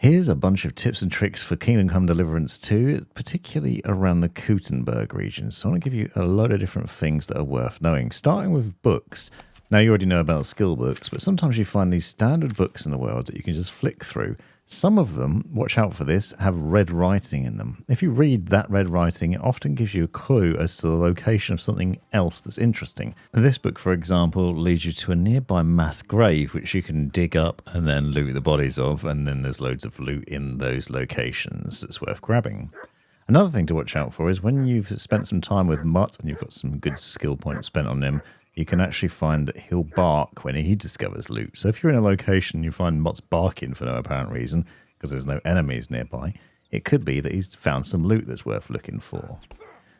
Here's a bunch of tips and tricks for Kingdom Come Deliverance 2, particularly around the Kuttenberg region. So I want to give you a load of different things that are worth knowing, starting with books. Now, you already know about skill books, but sometimes you find these standard books in the world that you can just flick through. Some of them, watch out for this, have red writing in them. If you read that red writing, it often gives you a clue as to the location of something else that's interesting. This book, for example, leads you to a nearby mass grave, which you can dig up and then loot the bodies of, and then there's loads of loot in those locations that's worth grabbing. Another thing to watch out for is when you've spent some time with Mutt and you've got some good skill points spent on him, you can actually find that he'll bark when he discovers loot. So if you're in a location and you find Mutt's barking for no apparent reason, because there's no enemies nearby, it could be that he's found some loot that's worth looking for.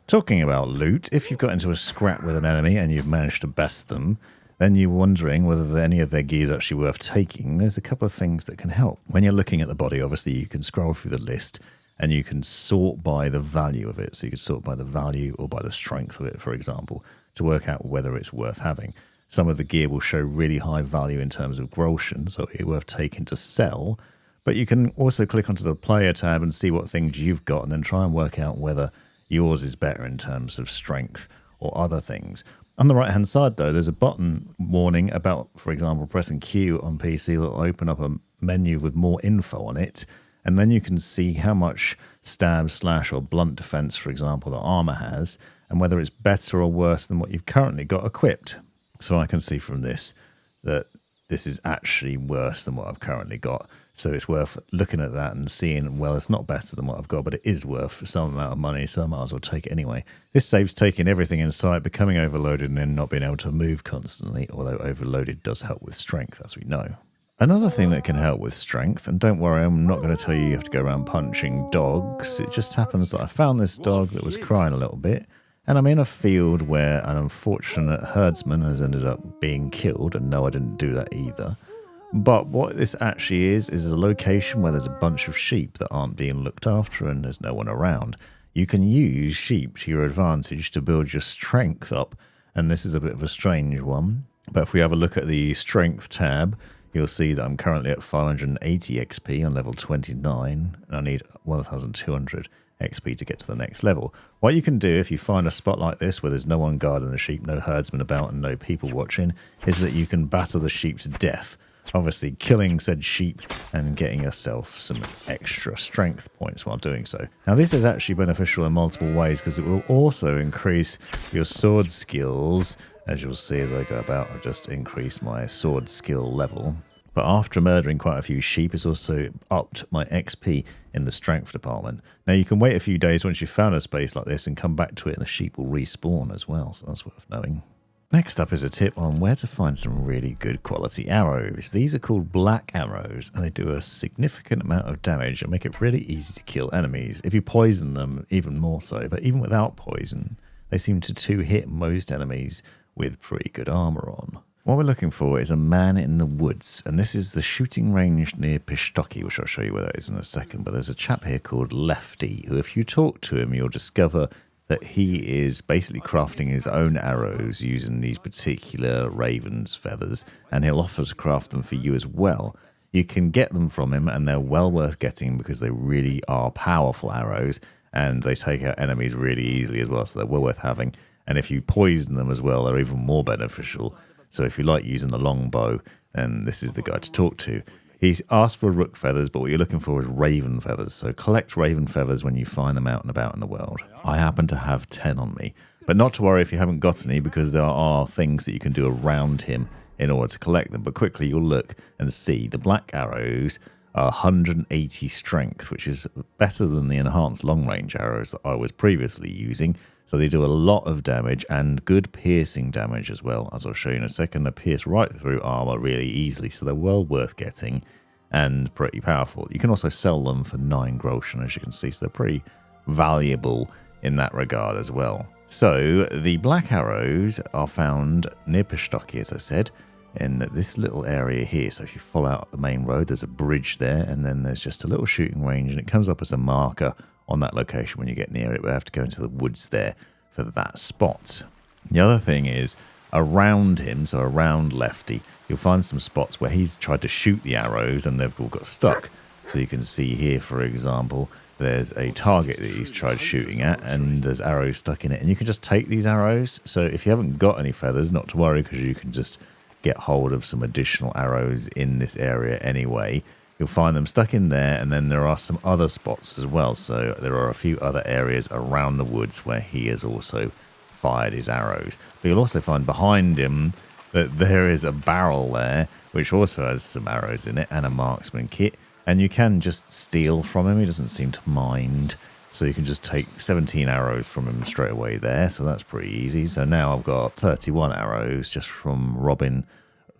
Talking about loot, if you've got into a scrap with an enemy and you've managed to best them, then you're wondering whether any of their gear is actually worth taking. There's a couple of things that can help. When you're looking at the body, obviously you can scroll through the list and you can sort by the value of it. So you can sort by the value or by the strength of it, for example, to work out whether it's worth having. Some of the gear will show really high value in terms of groschen, so it's worth taking to sell. But you can also click onto the player tab and see what things you've got and then try and work out whether yours is better in terms of strength or other things. On the right hand side though, there's a button warning about, for example, pressing Q on PC that will open up a menu with more info on it. And then you can see how much stab, slash or blunt defense, for example, the armor has, and whether it's better or worse than what you've currently got equipped. So I can see from this that this is actually worse than what I've currently got. So it's worth looking at that and seeing, well, it's not better than what I've got, but it is worth some amount of money, so I might as well take it anyway. This saves taking everything in sight, becoming overloaded, and then not being able to move constantly, although overloaded does help with strength, as we know. Another thing that can help with strength, and don't worry, I'm not going to tell you have to go around punching dogs. It just happens that I found this dog that was crying a little bit, and I'm in a field where an unfortunate herdsman has ended up being killed, and no, I didn't do that either. But what this actually is a location where there's a bunch of sheep that aren't being looked after and there's no one around. You can use sheep to your advantage to build your strength up, and this is a bit of a strange one. But if we have a look at the strength tab, you'll see that I'm currently at 580 XP on level 29, and I need 1,200 XP to get to the next level. What you can do if you find a spot like this where there's no one guarding the sheep, no herdsmen about and no people watching, is that you can batter the sheep to death. Obviously killing said sheep and getting yourself some extra strength points while doing so. Now this is actually beneficial in multiple ways because it will also increase your sword skills. As you'll see as I go about, I've just increased my sword skill level. But after murdering quite a few sheep, it's also upped my XP in the strength department. Now you can wait a few days once you've found a space like this and come back to it and the sheep will respawn as well, so that's worth knowing. Next up is a tip on where to find some really good quality arrows. These are called black arrows and they do a significant amount of damage and make it really easy to kill enemies. If you poison them, even more so, but even without poison, they seem to two-hit most enemies with pretty good armor on. What we're looking for is a man in the woods, and this is the shooting range near Opatowtiz, which I'll show you where that is in a second, but there's a chap here called Lefty, who if you talk to him, you'll discover that he is basically crafting his own arrows using these particular raven's feathers, and he'll offer to craft them for you as well. You can get them from him, and they're well worth getting because they really are powerful arrows, and they take out enemies really easily as well, so they're well worth having. And if you poison them as well, they're even more beneficial. So if you like using the longbow, then this is the guy to talk to. He's asked for rook feathers, but what you're looking for is raven feathers. So collect raven feathers when you find them out and about in the world. I happen to have 10 on me. But not to worry if you haven't got any, because there are things that you can do around him in order to collect them. But quickly you'll look and see the black arrows are 180 strength, which is better than the enhanced long range arrows that I was previously using. So they do a lot of damage and good piercing damage as well. As I'll show you in a second, they pierce right through armor really easily, so they're well worth getting and pretty powerful. You can also sell them for 9 groschen, as you can see, so they're pretty valuable in that regard as well. So the black arrows are found near Opatowtiz, as I said, in this little area here. So if you follow out the main road, there's a bridge there, and then there's just a little shooting range, and it comes up as a marker on that location. When you get near it, we have to go into the woods there for that spot. The other thing is around him, so around Lefty, you'll find some spots where he's tried to shoot the arrows and they've all got stuck. So you can see here, for example, there's a target that he's tried shooting at, and there's arrows stuck in it. And you can just take these arrows. So if you haven't got any feathers, not to worry, because you can just get hold of some additional arrows in this area anyway. You'll find them stuck in there, and then there are some other spots as well. So there are a few other areas around the woods where he has also fired his arrows. But you'll also find behind him that there is a barrel there, which also has some arrows in it and a marksman kit. And you can just steal from him. He doesn't seem to mind. So you can just take 17 arrows from him straight away there. So that's pretty easy. So now I've got 31 arrows just from robbing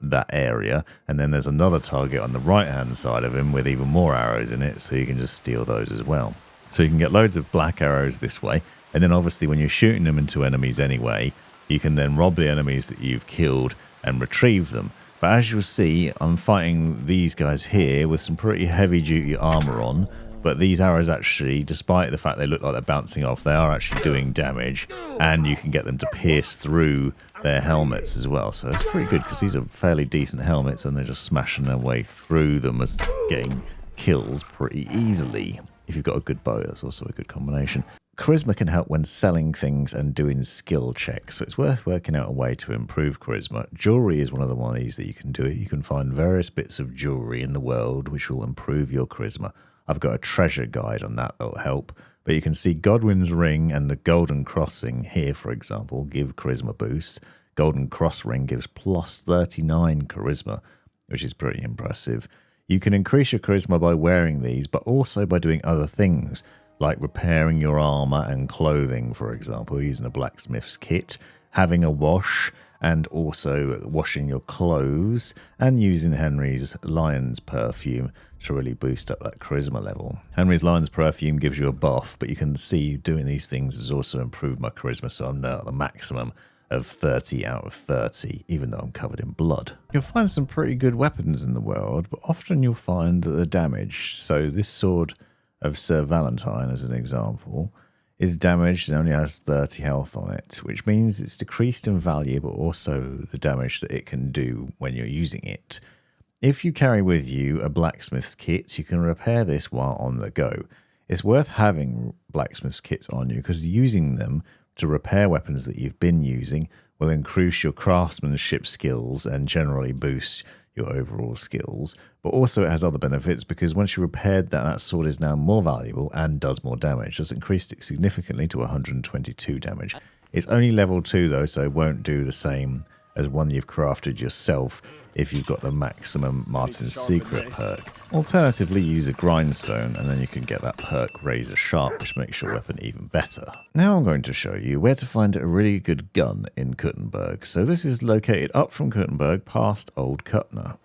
that area. And then there's another target on the right-hand side of him with even more arrows in it. So you can just steal those as well. So you can get loads of black arrows this way. And then obviously when you're shooting them into enemies anyway, you can then rob the enemies that you've killed and retrieve them. But as you'll see, I'm fighting these guys here with some pretty heavy-duty armor on. But these arrows actually, despite the fact they look like they're bouncing off, they are actually doing damage. And you can get them to pierce through their helmets as well. So it's pretty good because these are fairly decent helmets and they're just smashing their way through them as getting kills pretty easily. If you've got a good bow, that's also a good combination. Charisma can help when selling things and doing skill checks, so it's worth working out a way to improve charisma. Jewelry is one of the ways that you can do it. You can find various bits of jewelry in the world which will improve your charisma. I've got a treasure guide on that that'll help, but you can see Godwin's ring and the Golden Crossing here, for example, give charisma boosts. Golden Cross ring gives plus 39 charisma, which is pretty impressive. You can increase your charisma by wearing these, but also by doing other things, like repairing your armor and clothing, for example, using a blacksmith's kit, having a wash, and also washing your clothes, and using Henry's Lion's perfume to really boost up that charisma level. Henry's Lion's perfume gives you a buff, but you can see doing these things has also improved my charisma, so I'm now at the maximum of 30 out of 30, even though I'm covered in blood. You'll find some pretty good weapons in the world, but often you'll find the damage. So this sword of Sir Valentine, as an example, is damaged and only has 30 health on it, which means it's decreased in value, but also the damage that it can do when you're using it. If you carry with you a blacksmith's kit, you can repair this while on the go. It's worth having blacksmith's kits on you because using them to repair weapons that you've been using will increase your craftsmanship skills and generally boost your overall skills, but also it has other benefits because once you repaired that sword is now more valuable and does more damage. It's increased it significantly to 122 damage. It's only level 2 though, so it won't do the same as one you've crafted yourself if you've got the maximum Martin's Secret perk. Alternatively, use a grindstone and then you can get that perk Razor Sharp, which makes your weapon even better. Now I'm going to show you where to find a really good gun in Kuttenberg. So this is located up from Kuttenberg past Old Kuttner.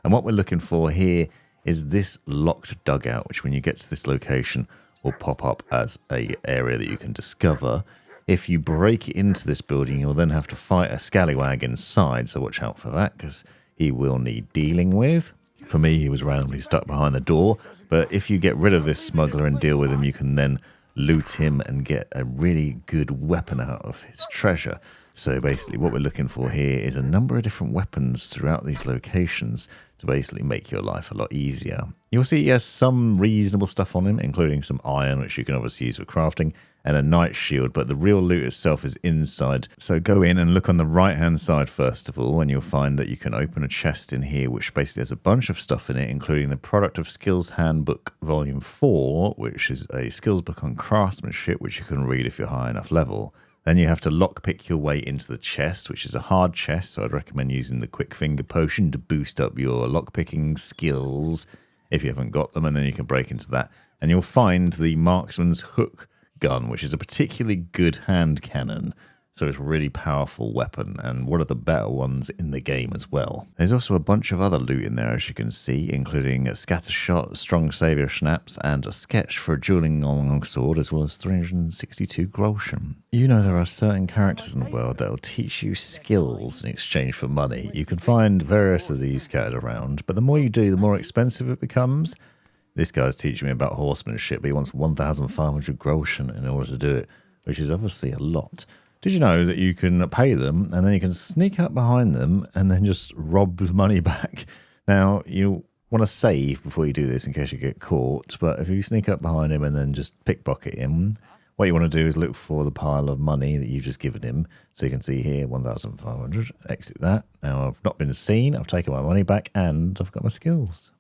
And what we're looking for here is this locked dugout, which when you get to this location will pop up as an area that you can discover. If you break into this building, you'll then have to fight a scallywag inside, so watch out for that, because he will need dealing with. For me, he was randomly stuck behind the door, but if you get rid of this smuggler and deal with him, you can then loot him and get a really good weapon out of his treasure. So basically what we're looking for here is a number of different weapons throughout these locations to basically make your life a lot easier. You'll see he has some reasonable stuff on him, including some iron, which you can obviously use for crafting, and a knight shield, but the real loot itself is inside. So go in and look on the right-hand side first of all, and you'll find that you can open a chest in here, which basically has a bunch of stuff in it, including the Product of Skills Handbook Volume 4, which is a skills book on craftsmanship, which you can read if you're high enough level. Then you have to lockpick your way into the chest, which is a hard chest, so I'd recommend using the Quick Finger Potion to boost up your lockpicking skills if you haven't got them, and then you can break into that. And you'll find the Marksman's Hook gun, which is a particularly good hand cannon, so it's a really powerful weapon and one of the better ones in the game as well. There's also a bunch of other loot in there, as you can see, including a scattershot, strong saviour schnapps, and a sketch for a dueling longsword, as well as 362 groschen. You know there are certain characters in the world that will teach you skills in exchange for money. You can find various of these scattered around, but the more you do, the more expensive it becomes. This guy's teaching me about horsemanship, but he wants 1,500 groschen in order to do it, which is obviously a lot. Did you know that you can pay them and then you can sneak up behind them and then just rob the money back? Now, you want to save before you do this in case you get caught. But if you sneak up behind him and then just pickpocket him, what you want to do is look for the pile of money that you've just given him. So you can see here, 1,500. Exit that. Now I've not been seen. I've taken my money back and I've got my skills.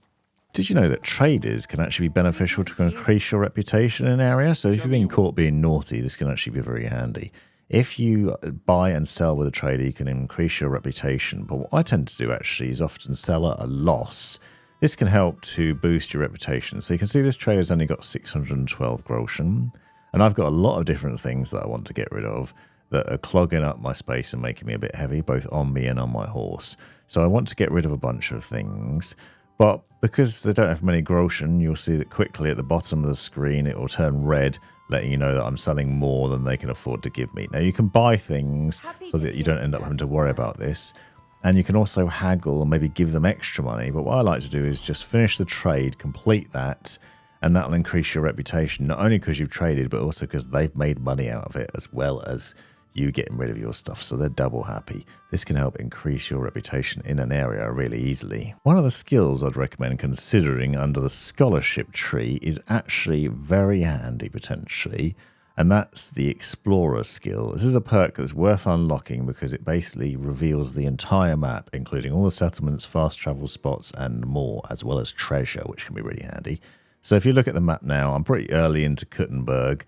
Did you know that traders can actually be beneficial to increase your reputation in an area? So if you've been caught being naughty, this can actually be very handy. If you buy and sell with a trader, you can increase your reputation. But what I tend to do actually is often sell at a loss. This can help to boost your reputation. So you can see this trader's only got 612 groschen. And I've got a lot of different things that I want to get rid of that are clogging up my space and making me a bit heavy, both on me and on my horse. So I want to get rid of a bunch of things. But because they don't have many groschen, you'll see that quickly at the bottom of the screen it will turn red, letting you know that I'm selling more than they can afford to give me. Now you can buy things so that you don't end up having to worry about this. And you can also haggle and maybe give them extra money. But what I like to do is just finish the trade, complete that, and that'll increase your reputation, not only because you've traded, but also because they've made money out of it, as well as you getting rid of your stuff. So they're double happy. This can help increase your reputation in an area really easily. One of the skills I'd recommend considering under the scholarship tree is actually very handy potentially, and that's the Explorer skill. This is a perk that's worth unlocking because it basically reveals the entire map, including all the settlements, fast travel spots, and more, as well as treasure, which can be really handy. So if you look at the map now, I'm pretty early into Kuttenberg.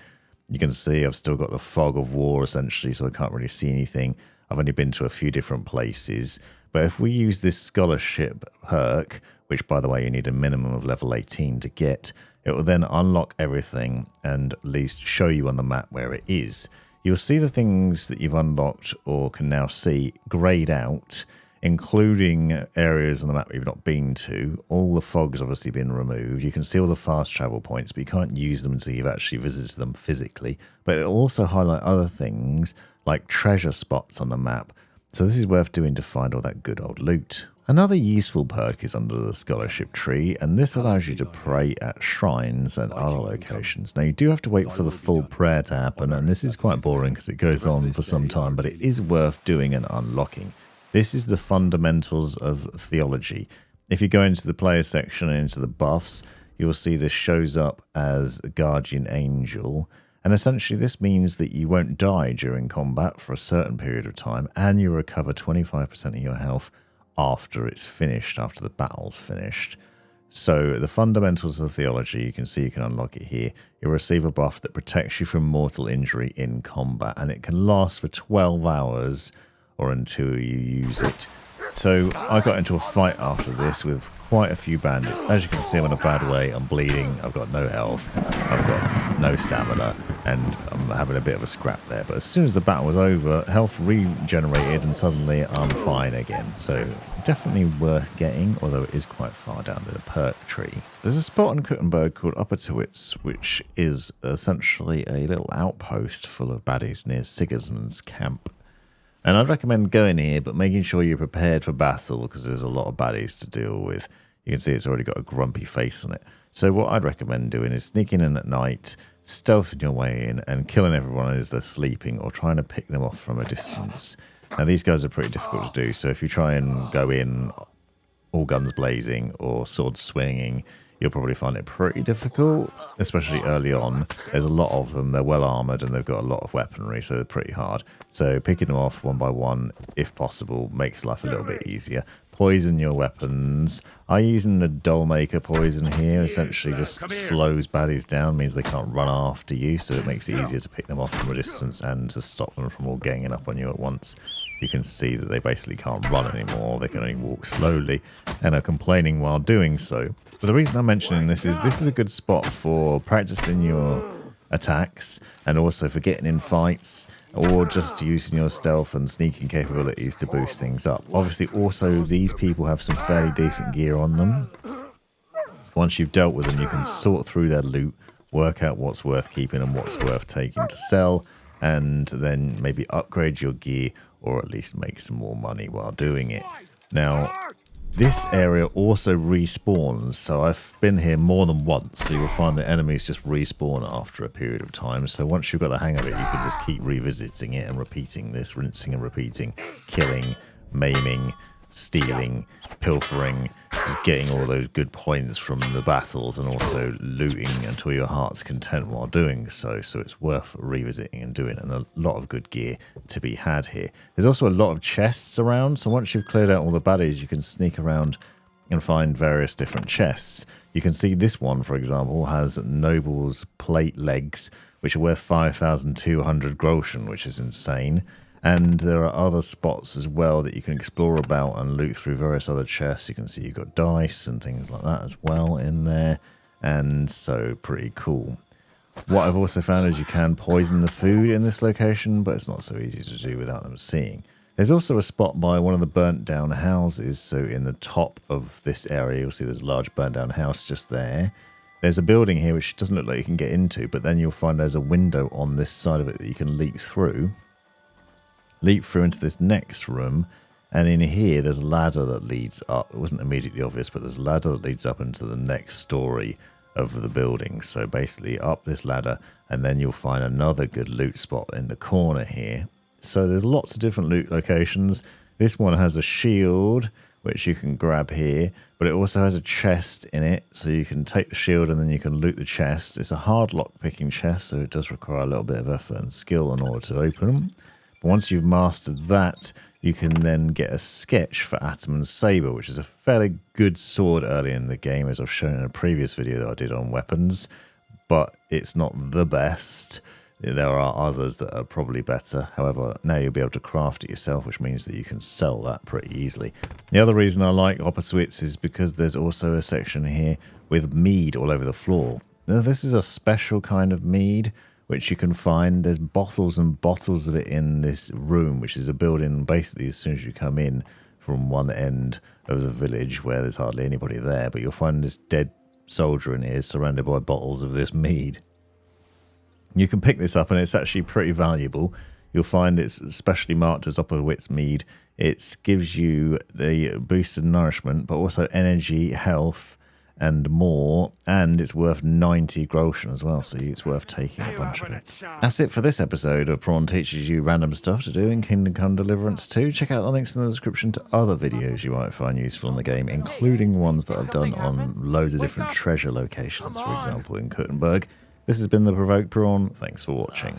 You can see I've still got the fog of war essentially, so I can't really see anything. I've only been to a few different places. But if we use this scholarship perk, which by the way you need a minimum of level 18 to get, it will then unlock everything and at least show you on the map where it is. You'll see the things that you've unlocked or can now see grayed out, including areas on the map you've not been to. All the fog's obviously been removed. You can see all the fast travel points, but you can't use them until you've actually visited them physically. But it'll also highlight other things like treasure spots on the map. So this is worth doing to find all that good old loot. Another useful perk is under the scholarship tree, and this allows you to pray at shrines and other locations. Now you do have to wait for the full prayer to happen, and this is quite boring because it goes on for some time, but it is worth doing and unlocking. This is the fundamentals of theology. If you go into the player section and into the buffs, you'll see this shows up as a guardian angel. And essentially this means that you won't die during combat for a certain period of time, and you recover 25% of your health after it's finished, after the battle's finished. So the fundamentals of theology, you can see you can unlock it here. You'll receive a buff that protects you from mortal injury in combat, and it can last for 12 hours or until you use it. So I got into a fight after this with quite a few bandits. As you can see, I'm in a bad way. I'm bleeding. I've got no health. I've got no stamina, and I'm having a bit of a scrap there. But as soon as the battle was over, health regenerated, and suddenly I'm fine again. So definitely worth getting, although it is quite far down the perk tree. There's a spot in Kuttenberg called Opatowtiz, which is essentially a little outpost full of baddies near Sigerson's camp. And I'd recommend going here, but making sure you're prepared for battle because there's a lot of baddies to deal with. You can see it's already got a grumpy face on it. So what I'd recommend doing is sneaking in at night, stealthing your way in, and killing everyone as they're sleeping or trying to pick them off from a distance. Now, these guys are pretty difficult to do, so if you try and go in all guns blazing or swords swinging, you'll probably find it pretty difficult, especially early on. There's a lot of them, they're well armoured and they've got a lot of weaponry, so they're pretty hard. So picking them off one by one, if possible, makes life a little bit easier. Poison your weapons. I'm using the Dollmaker poison here, essentially just slows baddies down, means they can't run after you, so it makes it easier to pick them off from a distance and to stop them from all ganging up on you at once. You can see that they basically can't run anymore, they can only walk slowly and are complaining while doing so. But the reason I'm mentioning this is a good spot for practicing your attacks and also for getting in fights or just using your stealth and sneaking capabilities to boost things up. Obviously, also, these people have some fairly decent gear on them. Once you've dealt with them, you can sort through their loot, work out what's worth keeping and what's worth taking to sell, and then maybe upgrade your gear or at least make some more money while doing it. Now, this area also respawns, so I've been here more than once, so you'll find the enemies just respawn after a period of time. So once you've got the hang of it, you can just keep revisiting it and repeating this, rinsing and repeating, killing, maiming, stealing, pilfering, just getting all those good points from the battles and also looting until your heart's content while doing so. So it's worth revisiting and doing, and a lot of good gear to be had here. There's also a lot of chests around, so once you've cleared out all the baddies, you can sneak around and find various different chests. You can see this one, for example, has Noble's plate legs, which are worth 5,200 groschen, which is insane. And there are other spots as well that you can explore about and loot through various other chests. You can see you've got dice and things like that as well in there. And so pretty cool. What I've also found is you can poison the food in this location, but it's not so easy to do without them seeing. There's also a spot by one of the burnt down houses. So in the top of this area, you'll see there's a large burnt down house just there. There's a building here which doesn't look like you can get into, but then you'll find there's a window on this side of it that you can leap through. Leap through into this next room, and in here there's a ladder that leads up. It wasn't immediately obvious, but there's a ladder that leads up into the next story of the building. So basically up this ladder, and then you'll find another good loot spot in the corner here. So there's lots of different loot locations. This one has a shield which you can grab here, but it also has a chest in it, so you can take the shield and then you can loot the chest. It's a hard lock picking chest, so it does require a little bit of effort and skill in order to open them. But once you've mastered that, you can then get a sketch for Ataman's Saber, which is a fairly good sword early in the game, as I've shown in a previous video that I did on weapons, but it's not the best. There are others that are probably better. However, now you'll be able to craft it yourself, which means that you can sell that pretty easily. The other reason I like Opatowtiz is because there's also a section here with mead all over the floor. Now, this is a special kind of mead, which you can find. There's bottles and bottles of it in this room, which is a building basically as soon as you come in from one end of the village where there's hardly anybody there. But you'll find this dead soldier in here surrounded by bottles of this mead. You can pick this up and it's actually pretty valuable. You'll find it's specially marked as Opatowtiz Mead. It gives you the boosted nourishment, but also energy, health, and more, and it's worth 90 groschen as well, so it's worth taking a bunch of it. That's it for this episode of Prawn Teaches You Random Stuff to Do in Kingdom Come Deliverance 2. Check out the links in the description to other videos you might find useful in the game, including ones that I've done on loads of different treasure locations, for example in Kuttenberg. This has been The Provoked Prawn. Thanks for watching.